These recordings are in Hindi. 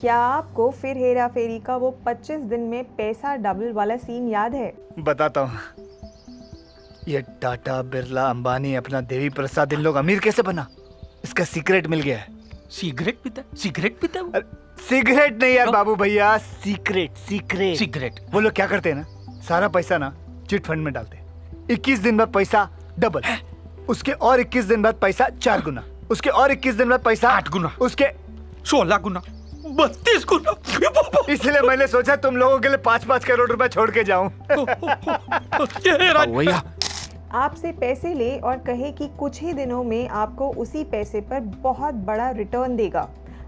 क्या आपको फिर हेरा फेरी का वो 25 दिन में पैसा डबल वाला सीन याद है? बताता हूँ। ये टाटा, बिरला, अंबानी, अपना देवी प्रसाद, इन लोग अमीर कैसे बना, इसका सीक्रेट मिल गया है। सिगरेट पीता वो? सिगरेट नहीं यार बाबू भैया, सीक्रेट सीक्रेट सिगरेट। वो लोग क्या करते हैं ना, सारा पैसा ना चिट फंड में डालते हैं। 21 दिन बाद पैसा डबल, उसके और 21 दिन बाद पैसा 4 गुना, उसके और 21 दिन बाद पैसा 8 गुना, उसके 16 गुना, 32 गुना। इसलिए मैंने सोचा तुम लोगों के लिए 5-5 करोड़ रुपए छोड़ के जाऊं। भैया आपसे पैसे ले और कहे कि कुछ ही दिनों में आपको उसी पैसे पर बहुत बड़ा रिटर्न देगा,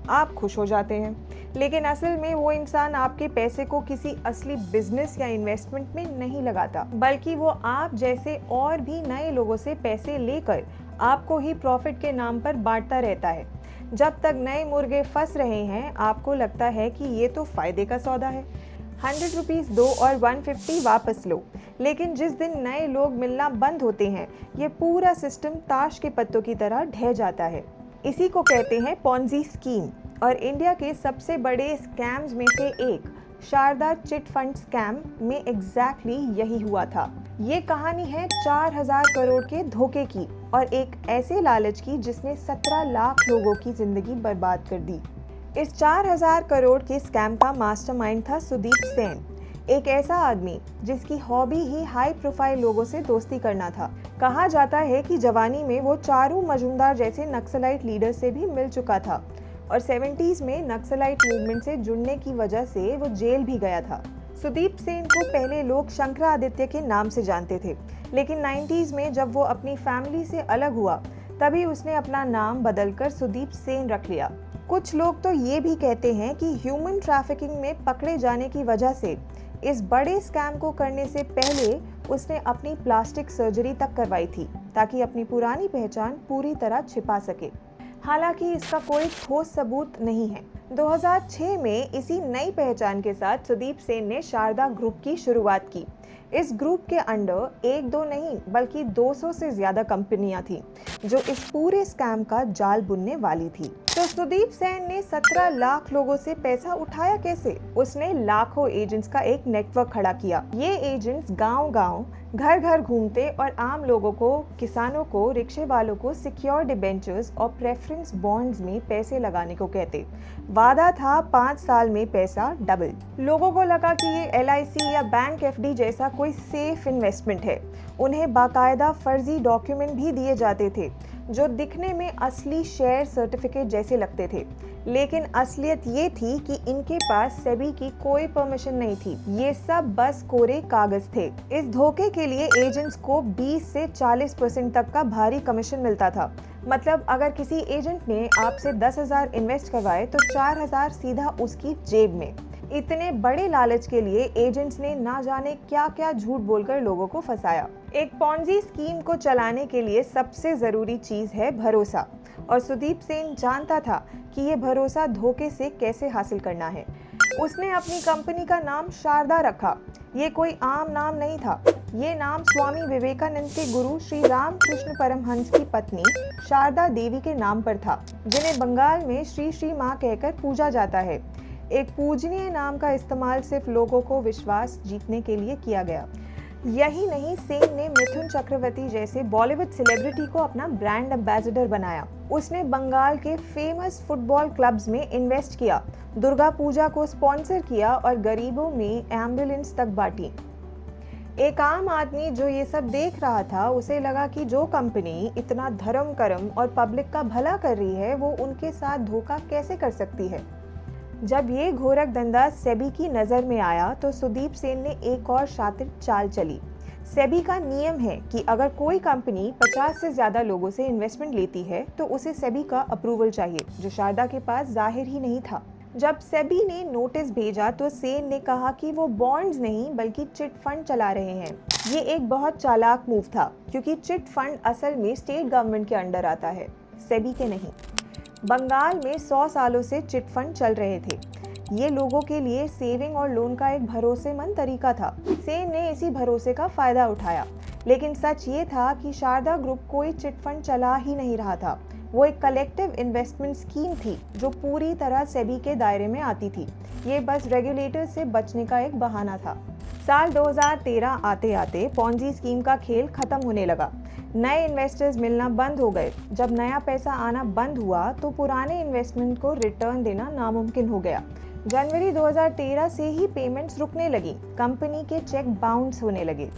आप खुश हो जाते हैं। लेकिन असल में वो इंसान आपके पैसे को किसी असली बिजनेस या इन्वेस्टमेंट में नहीं लगाता, बल्कि वो आप जैसे और भी नए लोगों से पैसे लेकर आपको ही प्रॉफिट के नाम पर बांटता रहता है। जब तक नए मुर्गे फंस रहे हैं, आपको लगता है कि ये तो फायदे का सौदा है, 100 रुपीज़ दो और 150 वापस लो। लेकिन जिस दिन नए लोग मिलना बंद होते हैं, ये पूरा सिस्टम ताश के पत्तों की तरह ढह जाता है। इसी को कहते हैं पॉन्जी स्कीम। और इंडिया के सबसे बड़े स्कैम्स में से एक शारदा चिट फंड स्कैम में एग्जैक्टली यही हुआ था। ये कहानी है 4000 करोड़ के धोखे की और एक ऐसे लालच की जिसने 17 लाख लोगों की जिंदगी बर्बाद कर दी। इस 4000 करोड़ के स्कैम का मास्टरमाइंड था सुदीप सेन, एक ऐसा आदमी जिसकी हॉबी ही हाई प्रोफाइल लोगों से दोस्ती करना था। कहा जाता है कि जवानी में वो चारू मजुमदार जैसे नक्सलाइट लीडर से भी मिल चुका था और 70s में नक्सलाइट मूवमेंट से जुड़ने की वजह से वो जेल भी गया था। सुदीप सेन को पहले लोग शंकरादित्य के नाम से जानते थे, लेकिन 90s में जब वो अपनी फैमिली से अलग हुआ, तभी उसने अपना नाम बदलकर सुदीप सेन रख लिया। कुछ लोग तो ये भी कहते हैं कि ह्यूमन ट्रैफिकिंग में पकड़े जाने की वजह से इस बड़े स्कैम को करने से पहले उसने अपनी प्लास्टिक सर्जरी तक करवाई थी, ताकि अपनी पुरानी पहचान पूरी तरह छिपा सके। हालांकि इसका कोई ठोस सबूत नहीं है। 2006 में इसी नई पहचान के साथ सुदीप सेन ने शारदा ग्रुप की शुरुआत की। इस ग्रुप के अंडर 1-2 नहीं बल्कि 200 से ज्यादा कंपनियां थीं, जो इस पूरे स्कैम का जाल बुनने वाली थी। तो सुदीप सेन ने 17 लाख लोगों से पैसा उठाया कैसे? उसने लाखों एजेंट्स का एक नेटवर्क खड़ा किया। ये एजेंट्स गांव-गांव, घर-घर घूमते और आम लोगों को, किसानों को, रिक्शे वालों को सिक्योर डिबेंचर्स और प्रेफरेंस बॉन्ड्स में पैसे लगाने को कहते। वादा था 5 साल में पैसा डबल। लोगों को लगा कि ये LIC या बैंक FD जैसा कोई सेफ इन्वेस्टमेंट है। उन्हें बाकायदा फर्जी डॉक्यूमेंट भी दिए जाते थे, जो दिखने में असली शेयर सर्टिफिकेट जैसे लगते थे, लेकिन असलियत ये थी कि इनके पास सेबी की कोई परमिशन नहीं थी। ये सब बस कोरे कागज थे। इस धोखे के लिए एजेंट्स को 20 से 40% तक का भारी कमीशन मिलता था। मतलब अगर किसी एजेंट ने आपसे 10,000 इन्वेस्ट करवाए तो 4,000 सीधा उसकी जेब में। इतने बड़े लालच के लिए एजेंट्स ने ना जाने क्या क्या झूठ बोलकर लोगों को फंसाया। एक पॉन्जी स्कीम को चलाने के लिए सबसे जरूरी चीज है भरोसा, और सुदीप सेन जानता था कि ये भरोसा धोखे से कैसे हासिल करना है। उसने अपनी कंपनी का नाम शारदा रखा। ये कोई आम नाम नहीं था। ये नाम स्वामी विवेकानंद के गुरु श्री रामकृष्ण परमहंस की पत्नी शारदा देवी के नाम पर था, जिन्हें बंगाल में श्री श्री माँ कहकर पूजा जाता है। एक पूजनीय नाम का इस्तेमाल सिर्फ लोगों को विश्वास जीतने के लिए किया गया। यही नहीं, सेन ने मिथुन चक्रवर्ती जैसे बॉलीवुड सेलिब्रिटी को अपना ब्रांड एम्बेसडर बनाया। उसने बंगाल के फेमस फुटबॉल क्लब्स में इन्वेस्ट किया, दुर्गा पूजा को स्पॉन्सर किया और गरीबों में एम्बुलेंस तक बांटी। एक आम आदमी जो ये सब देख रहा था, उसे लगा कि जो कंपनी इतना धर्म कर्म और पब्लिक का भला कर रही है, वो उनके साथ धोखा कैसे कर सकती है। जब ये घोरक धंधा सेबी की नज़र में आया तो सुदीप सेन ने एक और शातिर चाल चली। सेबी का नियम है कि अगर कोई कंपनी 50 से ज़्यादा लोगों से इन्वेस्टमेंट लेती है तो उसे सेबी का अप्रूवल चाहिए, जो शारदा के पास जाहिर ही नहीं था। जब सेबी ने नोटिस भेजा तो सेन ने कहा कि वो बॉन्ड्स नहीं बल्कि चिट फंड चला रहे हैं। ये एक बहुत चालाक मूव था, क्योंकि चिट फंड असल में स्टेट गवर्नमेंट के अंडर आता है, सेबी के नहीं। बंगाल में 100 सालों से चिट फंड चल रहे थे। ये लोगों के लिए सेविंग और लोन का एक भरोसेमंद तरीका था। सेन ने इसी भरोसे का फायदा उठाया, लेकिन सच ये था कि शारदा ग्रुप कोई चिट फंड चला ही नहीं रहा था, वो एक कलेक्टिव इन्वेस्टमेंट स्कीम थी जो पूरी तरह सेबी के दायरे में आती थी। ये बस रेगुलेटर से बचने का एक बहाना था। साल 2013 आते आते पॉन्जी स्कीम का खेल खत्म होने लगा। नए इन्वेस्टर्स मिलना बंद हो गए। जब नया पैसा आना बंद हुआ तो पुराने इन्वेस्टमेंट को रिटर्न देना नामुमकिन हो गया। जनवरी 2013 से ही पेमेंट्स रुकने लगी। कंपनी के चेक बाउंस होने लगे।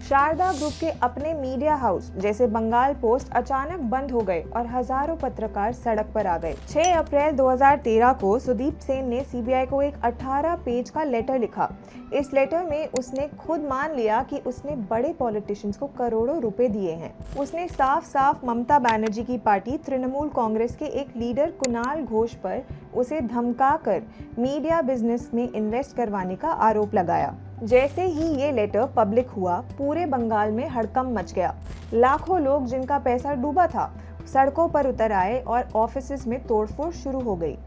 शारदा ग्रुप के अपने मीडिया हाउस जैसे बंगाल पोस्ट अचानक बंद हो गए और हजारों पत्रकार सड़क पर आ गए। 6 अप्रैल 2013 को सुदीप सेन ने सीबीआई को एक 18 पेज का लेटर लिखा। इस लेटर में उसने खुद मान लिया कि उसने बड़े पॉलिटिशियंस को करोड़ों रुपए दिए हैं। उसने साफ साफ ममता बनर्जी की पार्टी तृणमूल कांग्रेस के एक लीडर कुणाल घोष पर उसे धमकाकर मीडिया बिजनेस में इन्वेस्ट करवाने का आरोप लगाया। जैसे ही ये लेटर पब्लिक हुआ, पूरे बंगाल में हड़कंप मच गया। लाखों लोग जिनका पैसा डूबा था सड़कों पर उतर आए और ऑफिसेज में तोड़फोड़ शुरू हो गई।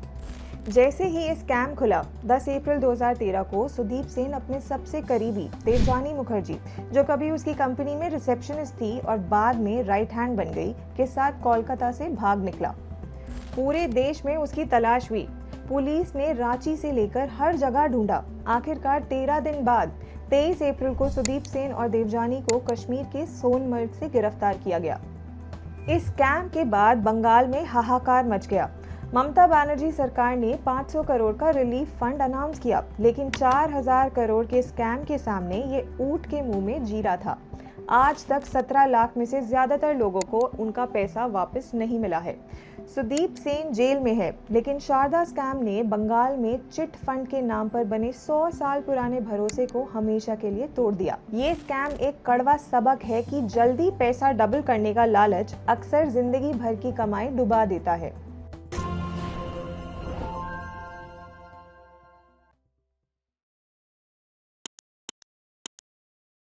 जैसे ही ये स्कैम खुला, 10 अप्रैल 2013 को सुदीप सेन अपने सबसे करीबी देवजानी मुखर्जी, जो कभी उसकी कंपनी में रिसेप्शनिस्ट थी और बाद में राइट हैंड बन गई, के साथ कोलकाता से भाग निकला। पूरे देश में उसकी तलाश हुई। पुलिस ने रांची से लेकर हर जगह ढूंढा। आखिरकार 13 दिन बाद 23 अप्रैल को सुदीप सेन और देवजानी को कश्मीर के सोनमर्ग से गिरफ्तार किया गया। इस स्कैम के बाद बंगाल में हाहाकार मच गया। ममता बनर्जी सरकार ने 500 करोड़ का रिलीफ फंड अनाउंस किया, लेकिन 4000 करोड़ के स्कैम के सामने ये ऊंट के मुंह में जीरा था। आज तक 17 लाख में से ज्यादातर लोगों को उनका पैसा वापस नहीं मिला है। सुदीप सेन जेल में है, लेकिन शारदा स्कैम ने बंगाल में चिट फंड के नाम पर बने 100 साल पुराने भरोसे को हमेशा के लिए तोड़ दिया। ये स्कैम एक कड़वा सबक है कि जल्दी पैसा डबल करने का लालच अक्सर जिंदगी भर की कमाई डुबा देता है।